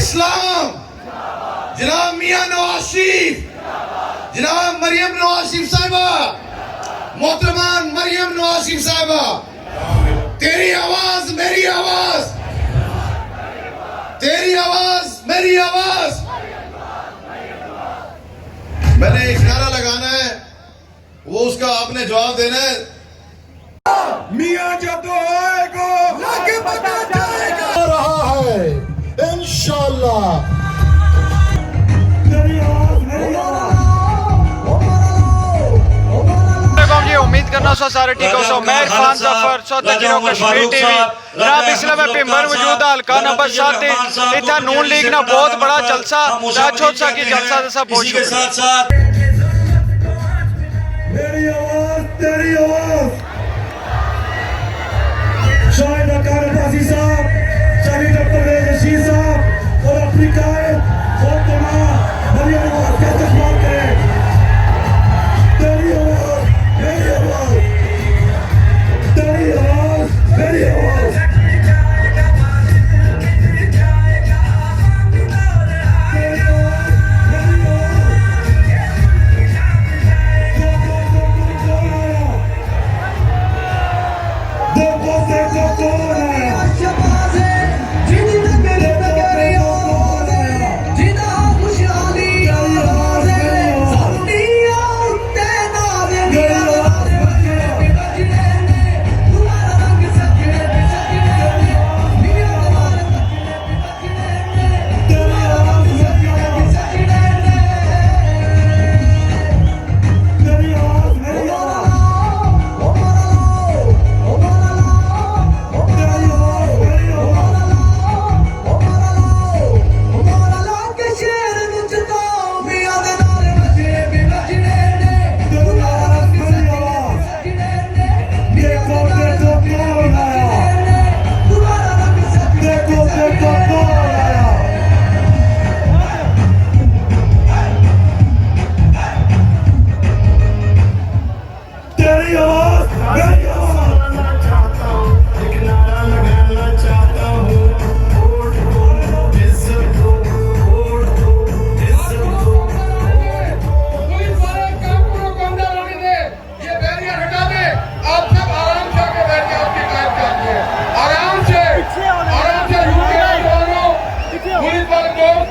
इस्लाम, जनाब मियां नवाज शरीफ, जनाब मरियम नवाज शरीफ साहिबा, मोहतरमान मरियम नवाज शरीफ साहिबा, तेरी आवाज मेरी आवाज, तेरी आवाज मेरी आवाज। मैंने एक नारा लगाना है, वो उसका आपने जवाब देना है। मियां जब आएगा लगे पता चलेगा रहा है इंशाअल्लाह। ये उम्मीद करना सो सारे ठीक हो सो मैं इरफान जफर सौदा जिरो कश्मीर टीवी राब इस्लाम पे मर मौजूद हल्का नंबर 7 इतना नून लीग ना बहुत बड़ा जलसा राजोत्सव की जलसा जैसा बहुत शुक्रिया। मेरी आवाज तेरी आवाज। शाहिद अकार अब्बासी साहब, शहीद डॉक्टर रशीद साहब और अपनी कायद और तमाम मरियम नवाज का इस्तेमाल करें। तेरी आवाज मेरी आवाज, तेरी आवाज मेरी आवाज।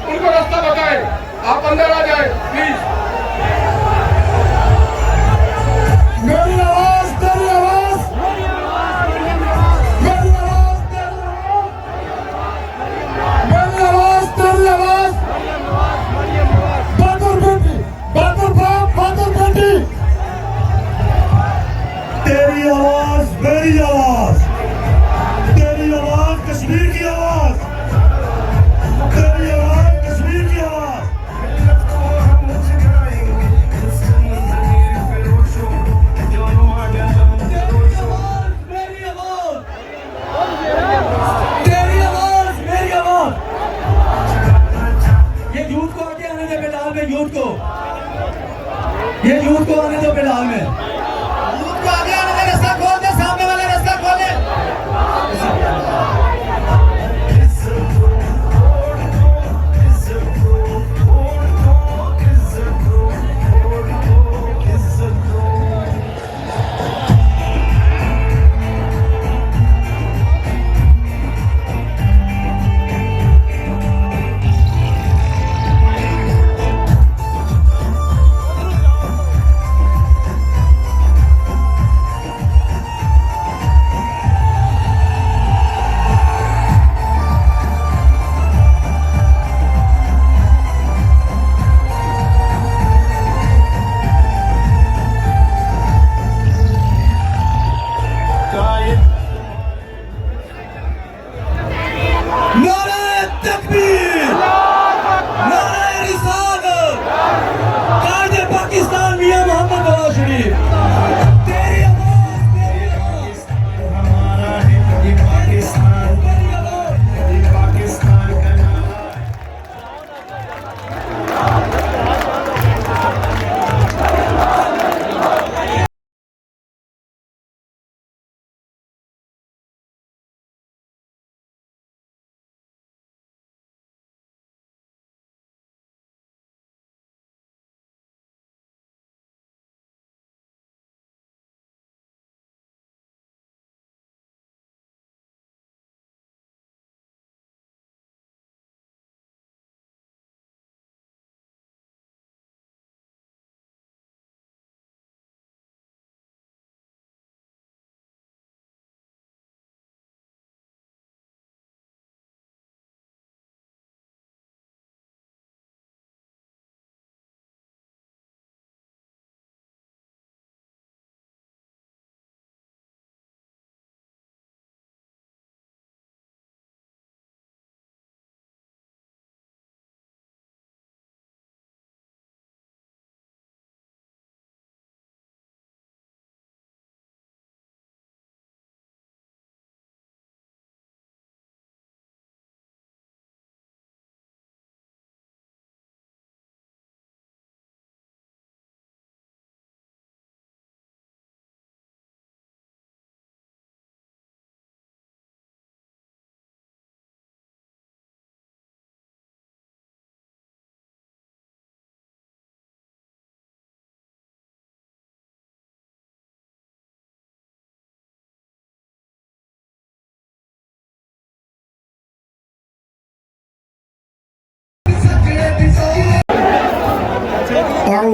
उनको रास्ता बताएं, आप अंदर आ जाए प्लीज। मेरी आवाज तेरी आवाज, मेरी आवाज तेरी आवाज, मेरी आवाज तेरी आवाज। बहादुर बेटी, बहादुर बाप, बहादुर बेटी। तेरी आवाज मेरी आवाज, तेरी आवाज कश्मीर की आवाज, तेरी आवाज कश्मीर की आवाज। तेरी आवाज मेरी आवाज। ये यूथ को आगे आने दे पेडाल में, यूथ को, ये यूथ को आने दो पेडाल में, यूथ को आगे आने दे। रास्ता खोल दे, सामने वाला रास्ता खोल दे।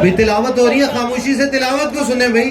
भी तिलावत हो रही है, खामोशी से तिलावत को सुने भाई।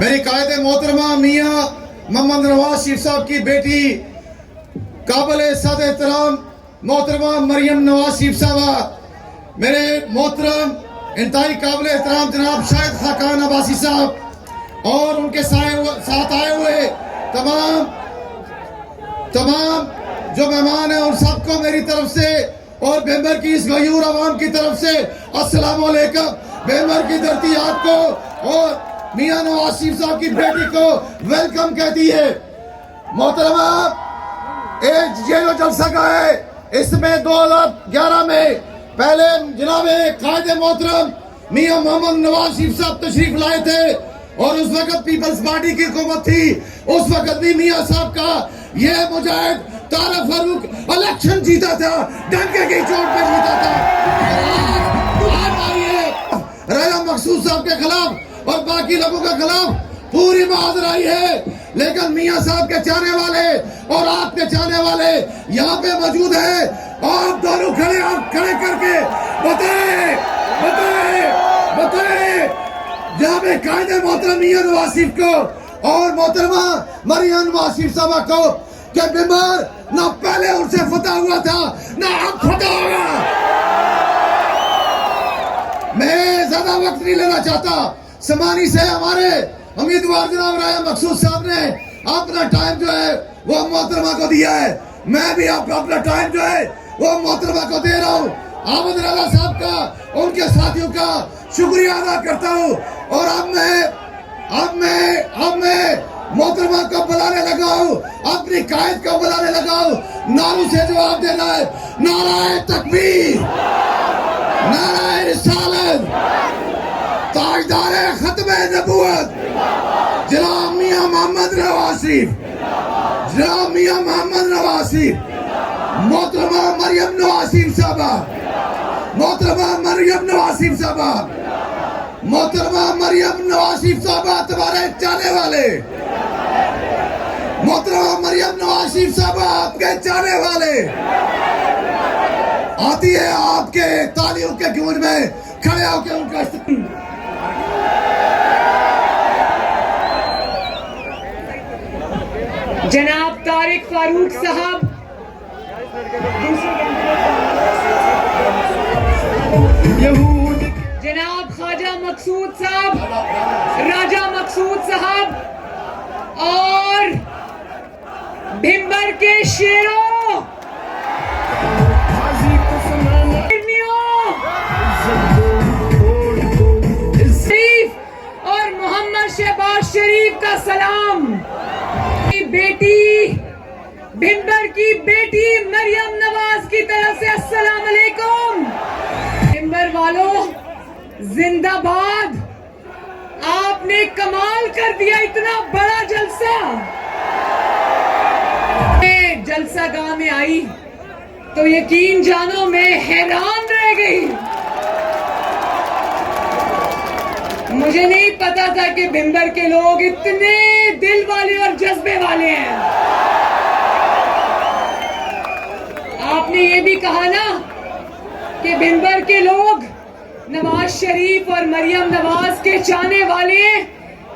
मेरी कायदे मोहतरमा मियाँ मोहम्मद नवाज शरीफ साहब की बेटी काबिल सद एहतराम मोहतरमा मरियम नवाज शरीफ साहबा, मेरे मोहतरम इंतहाई काबिल एहतराम जनाब शाहिद खाकान अब्बासी साहब और उनके साथ आए हुए तमाम जो मेहमान हैं उन सबको मेरी तरफ से और बेमर की इस गयूर आवाम की तरफ से अस्सलाम वालेकुम। बेमर की धरती आपको और मियां नवाज शरीफ साहब की बेटी को वेलकम कहती है। मोहतरमा ये जो जलसा का है इसमें 2011 में पहले जनाब कायदे मोहतरम मियां मोहम्मद नवाज शरीफ साहब तशरीफ लाए थे और उस वक्त पीपल्स पार्टी की हुकूमत थी। उस वक्त भी मियां साहब का ये मुजाहिद तारा फारूक इलेक्शन जीता था, डंके की चोट पे जीता था। आज आइए राजा मकसूद साहब के खिलाफ और बाकी लोगों के खिलाफ पूरी बहादुर आई है, लेकिन मियां साहब के चाहने वाले और आपके चाहने वाले यहाँ पे मौजूद हैं। आप दोनों खड़े करके बताए जनाब कायदे मोहतरम मियां नवाज शरीफ को और मोहतरमा मरियम नवाज शरीफ साहबा को कि बीमार ना पहले उनसे फतह हुआ था ना अब फतह होगा। मैं ज्यादा वक्त नहीं लेना चाहता। समानी से हमारे उम्मीदवार जनाब राजा मकसूद साहब ने अपना टाइम जो है वो मोहतरमा को दिया है। मैं भी आपको अपना टाइम जो है वो मोहतरमा को दे रहा हूँ। आमद राजा साहब का उनके साथियों का शुक्रिया अदा करता हूँ। और अब मैं मोहतरमा को बुलाने लगा हूँ, अपनी कायद को बुलाने लगा हूँ। नारों से जवाब देना है। नाराए तकबीर, नाराए रिसालत, ताजदार खत्मे नबूवत जनाब मियां मोहम्मद नवाज शरीफ, जनाब मियां मोहम्मद नवाज शरीफ, मोहतरमा मरियम नवाज शरीफ साहबा, मोहतरमा मरियम नवाज शरीफ साहबा, मोहतरमा मरियम नवाज शरीफ साहबा तुम्हारे चाहने वाले, मोहतरमा मरियम नवाज शरीफ साहबा आपके चाहने वाले। आती है आपके तालियों के गूंज में खड़े होकर उनका जनाब तारिक फारूक साहब, जनाब ख्वाजा मकसूद साहब, राजा मकसूद साहब और भिंबर के शेरों, और मोहम्मद शहबाज शरीफ का सलाम। बेटी भिंबर की बेटी मरियम नवाज की तरफ से अस्सलाम वालेकुम। भिंबर वालों जिंदाबाद, आपने कमाल कर दिया, इतना बड़ा जलसा। मैं जलसा गांव में आई तो यकीन जानो मैं हैरान रह गई। मुझे नहीं पता था कि भिंबर के लोग इतने दिल वाले और जज्बे वाले हैं। आपने ये भी कहा ना कि भिंबर के लोग नवाज शरीफ और मरियम नवाज के चाहने वाले हैं,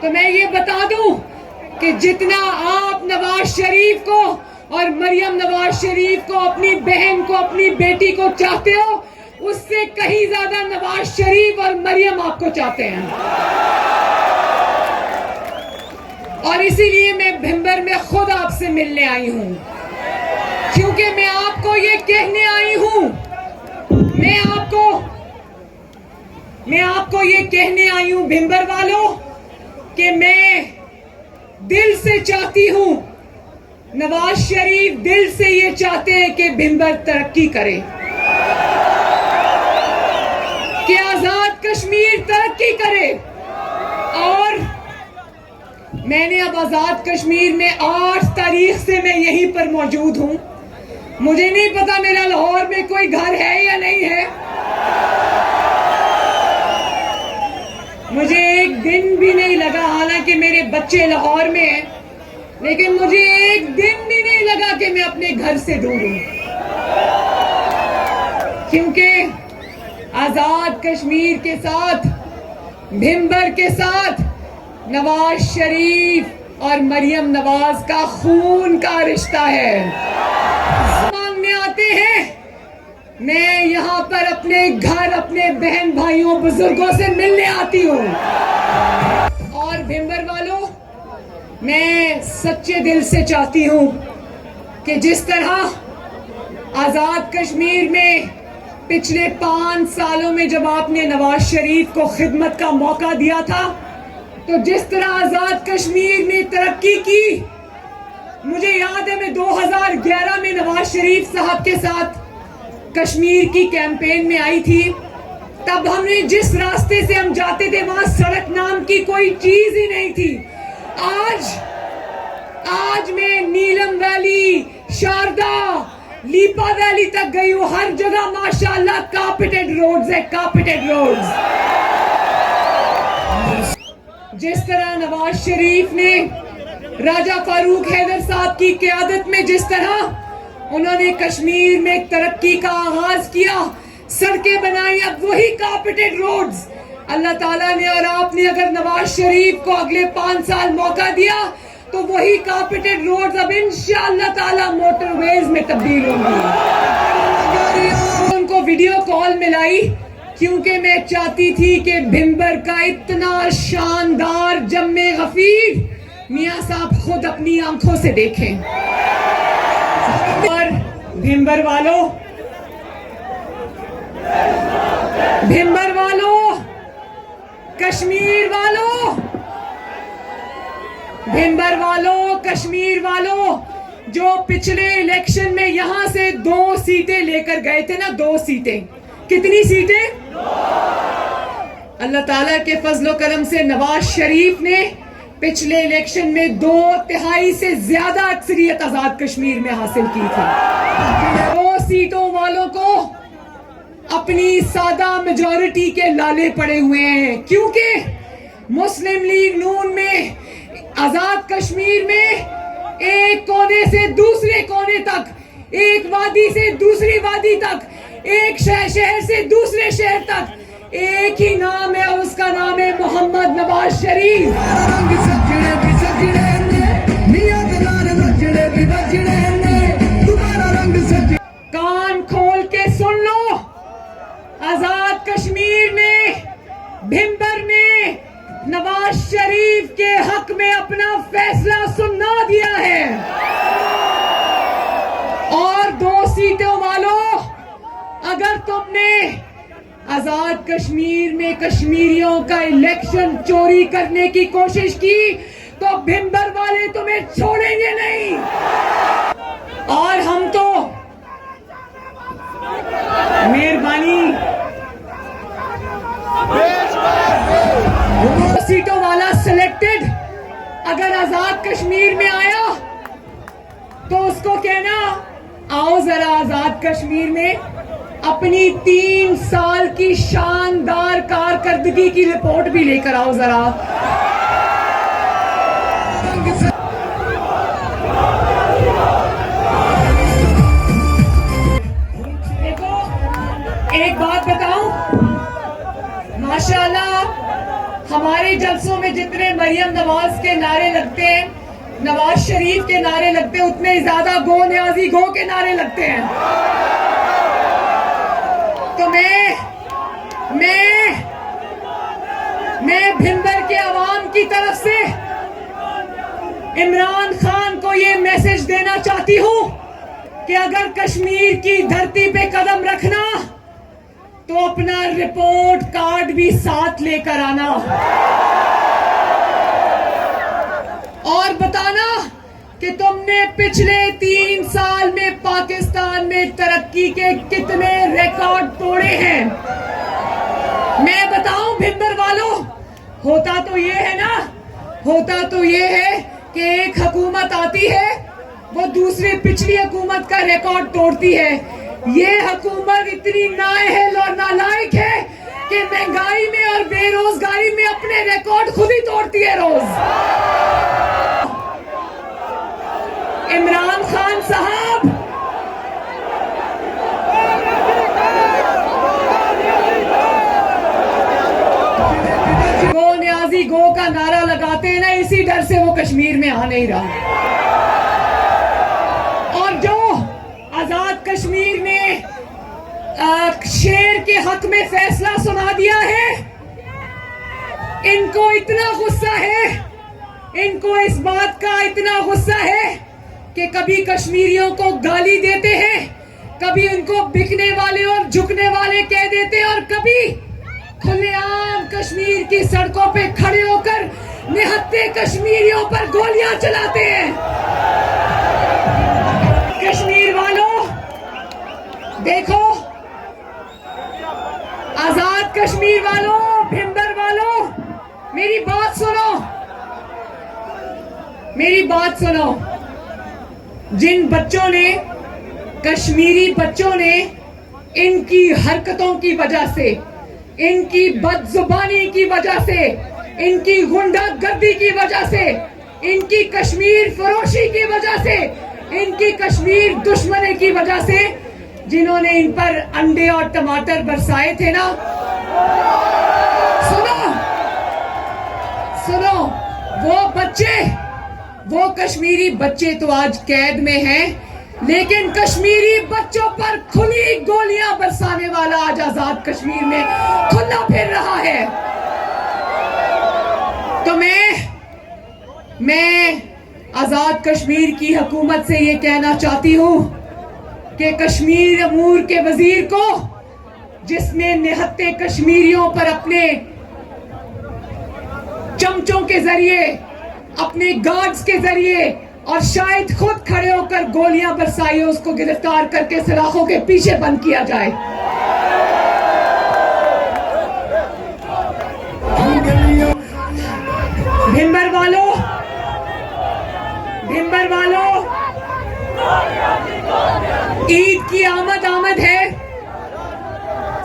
तो मैं ये बता दूं कि जितना आप नवाज शरीफ को और मरियम नवाज शरीफ को, अपनी बहन को, अपनी बेटी को चाहते हो, उससे कहीं ज्यादा नवाज शरीफ और मरियम आपको चाहते हैं। और इसीलिए मैं भिंबर में खुद आपसे मिलने आई हूं, क्योंकि मैं आपको ये कहने आई हूं, मैं आपको ये कहने आई हूं भिंबर वालों कि मैं दिल से चाहती हूं, नवाज शरीफ दिल से ये चाहते हैं कि भिंबर तरक्की करे, कि आजाद कश्मीर तरक्की करे। और मैंने अब आजाद कश्मीर में 8 तारीख से मैं यहीं पर मौजूद हूं। मुझे नहीं पता मेरा लाहौर में कोई घर है या नहीं है, मुझे एक दिन भी नहीं लगा, हालांकि मेरे बच्चे लाहौर में हैं, लेकिन मुझे एक दिन भी नहीं लगा कि मैं अपने घर से दूर हूं, क्योंकि आजाद कश्मीर के साथ, भिंबर के साथ नवाज शरीफ और मरियम नवाज का खून का रिश्ता है। मांगने आते हैं, मैं यहाँ पर अपने घर, अपने बहन भाइयों, बुजुर्गों से मिलने आती हूँ। और भिंबर वालों, मैं सच्चे दिल से चाहती हूँ कि जिस तरह आजाद कश्मीर में पिछले 5 सालों में जब आपने नवाज शरीफ को खिदमत का मौका दिया था, तो जिस तरह आजाद कश्मीर ने तरक्की की, मुझे याद है मैं 2011 में नवाज शरीफ साहब के साथ कश्मीर की कैंपेन में आई थी। तब हमने जिस रास्ते से हम जाते थे वहां सड़क नाम की कोई चीज ही नहीं थी। आज मैं नीलम वैली, शारदा, लीपा वैली तक गई हूँ, हर जगह माशाल्लाह कार्पेटेड रोड्स है, कार्पेटेड रोड्स। जिस तरह नवाज शरीफ ने राजा फारूक हैदर साहब की क़यादत में जिस तरह उन्होंने कश्मीर में तरक्की का आगाज किया, सड़कें बनाई, अब वही कार्पेटेड रोड्स अल्लाह ताला ने और आपने अगर नवाज शरीफ को अगले 5 साल मौका दिया तो वही कार्पेटेड रोड्स अब इंशाअल्लाह ताला मोटरवेज में तब्दील होंगी। उनको वीडियो कॉल मिलाई क्योंकि मैं चाहती थी कि भिंबर का इतना शानदार जम्मे गफीर मियां साहब खुद अपनी आंखों से देखें। और भिंबर वालों, कश्मीर वालों, भिंबर वालों, कश्मीर वालों, जो पिछले इलेक्शन में यहां से 2 सीटें लेकर गए थे ना, 2 सीटें, कितनी सीटें? अल्लाह ताला के फजलो करम से नवाज शरीफ ने पिछले इलेक्शन में 2/3 से ज्यादा अक्सरियत आजाद कश्मीर में हासिल की थी। 2 सीटों वालों को अपनी सादा मेजॉरिटी के लाले पड़े हुए हैं, क्योंकि मुस्लिम लीग नून में आजाद कश्मीर में एक कोने से दूसरे कोने तक, एक वादी से दूसरी वादी तक, एक शहर से दूसरे शहर तक एक ही नाम है और उसका नाम है मोहम्मद नवाज शरीफ। अगर तुमने आजाद कश्मीर में कश्मीरियों का इलेक्शन चोरी करने की कोशिश की तो भिंबर वाले तुम्हें छोड़ेंगे नहीं। और हम तो मेहरबानी सीटों वाला सिलेक्टेड अगर आजाद कश्मीर में आया तो उसको कहना आओ जरा आजाद कश्मीर में अपनी 3 साल की शानदार कारकर्दगी की रिपोर्ट भी लेकर आओ जरा। देखो एक बात बताऊं, माशाल्लाह हमारे जलसों में जितने मरियम नवाज के नारे लगते हैं, नवाज शरीफ के नारे लगते हैं, उतने ज्यादा गो न्याजी गो के नारे लगते हैं। तो मैं भिंबर के अवाम की तरफ से इमरान खान को ये मैसेज देना चाहती हूं कि अगर कश्मीर की धरती पे कदम रखना तो अपना रिपोर्ट कार्ड भी साथ लेकर आना और बताना कि तुमने पिछले 3 साल में पाकिस्तान में तरक्की के कितने रिकॉर्ड तोड़े हैं। मैं बताऊं भिंबर वालों, होता तो ये है कि एक हुकूमत आती है वो दूसरी पिछली हुकूमत का रिकॉर्ड तोड़ती है। ये हुकूमत इतनी नाअहल और नालायक है कि महंगाई में और बेरोजगारी में अपने रिकॉर्ड खुद ही तोड़ती है रोज। इमरान खान साहब, गो न्याजी गो का नारा लगाते हैं ना, इसी डर से वो कश्मीर में आ नहीं रहा। और जो आजाद कश्मीर ने शेर के हक में फैसला सुना दिया है, इनको इतना गुस्सा है, इनको इस बात का इतना गुस्सा है कि कभी कश्मीरियों को गाली देते हैं, कभी उनको बिकने वाले और झुकने वाले कह देते हैं, और कभी खुलेआम कश्मीर की सड़कों पे खड़े होकर निहत्थे कश्मीरियों पर गोलियां चलाते हैं। कश्मीर वालों देखो, आजाद कश्मीर वालों, भिंबर वालों, मेरी बात सुनो। जिन बच्चों ने, कश्मीरी बच्चों ने इनकी हरकतों की वजह से, इनकी बदजुबानी की वजह से, इनकी गुंडागर्दी की वजह से, इनकी कश्मीर फरोशी की वजह से, इनकी कश्मीर दुश्मनी की वजह से, जिन्होंने इन पर अंडे और टमाटर बरसाए थे ना, सुनो, वो कश्मीरी बच्चे तो आज कैद में हैं, लेकिन कश्मीरी बच्चों पर खुली गोलियां बरसाने वाला आज आजाद कश्मीर में खुला फिर रहा है। तो मैं आजाद कश्मीर की हुकूमत से ये कहना चाहती हूं कि कश्मीर अमूर के वजीर को, जिसने निहत्थे कश्मीरियों पर अपने चमचों के जरिए, अपने गार्ड्स के जरिए और शायद खुद खड़े होकर गोलियां बरसाई, उसको गिरफ्तार करके सलाखों के पीछे बंद किया जाए। भिंबर वालों, ईद की आमद है।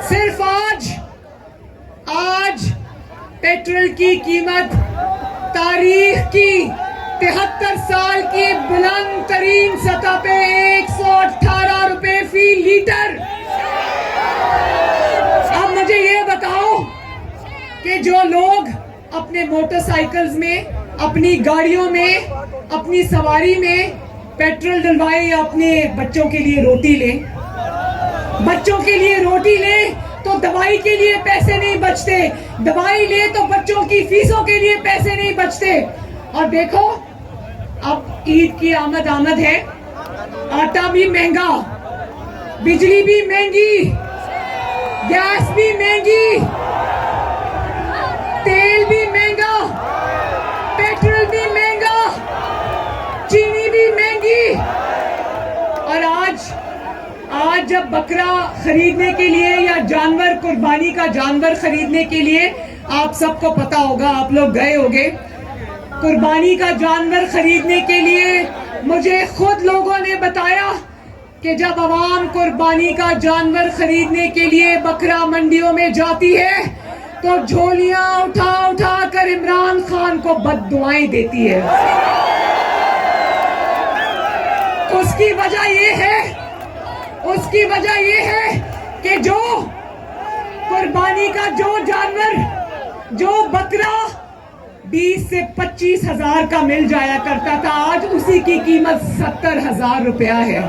सिर्फ आज पेट्रोल की कीमत तारीख की 73 साल की बुलंद तरीन सतह पे 118 रुपए फी लीटर। अब मुझे ये बताओ कि जो लोग अपने मोटरसाइकिल्स में, अपनी गाड़ियों में, अपनी सवारी में पेट्रोल डलवाए या अपने बच्चों के लिए रोटी लें, तो दवाई के लिए पैसे नहीं बचते, दवाई ले तो बच्चों की फीसों के लिए पैसे नहीं बचते। और देखो, अब ईद की आमद है, आटा भी महंगा, बिजली भी महंगी, गैस भी महंगी, तेल भी महंगा, पेट्रोल भी महंगा, चीनी भी महंगी। और आज जब बकरा खरीदने के लिए या जानवर, कुर्बानी का जानवर खरीदने के लिए, आप सबको पता होगा, आप लोग गए होंगे कुर्बानी का जानवर खरीदने के लिए। मुझे खुद लोगों ने बताया कि जब आवाम कुर्बानी का जानवर खरीदने के लिए बकरा मंडियों में जाती है तो झोलियां उठा उठा कर इमरान खान को बद्दुआएं देती है। उसकी वजह ये है कि जो कुर्बानी का जो जानवर, जो बकरा 20 से 25 हजार का मिल जाया करता था, आज उसी की कीमत 70,000 रुपया है।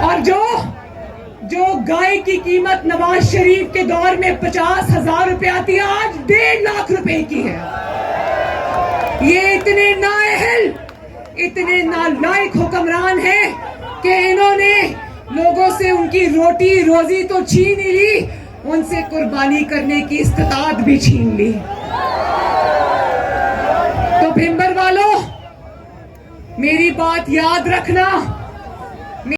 और जो गाय की कीमत नवाज शरीफ के दौर में 50,000 रुपया थी, आज 1.5 लाख रुपए की है। ये इतने नाअहल, इतने नालायक हुक्मरान हैं कि इन्होंने लोगों से उनकी रोटी रोजी तो छीन ही ली, उनसे कुर्बानी करने की इस्तात भी छीन ली। तो भिंबर वालों, मेरी बात याद रखना,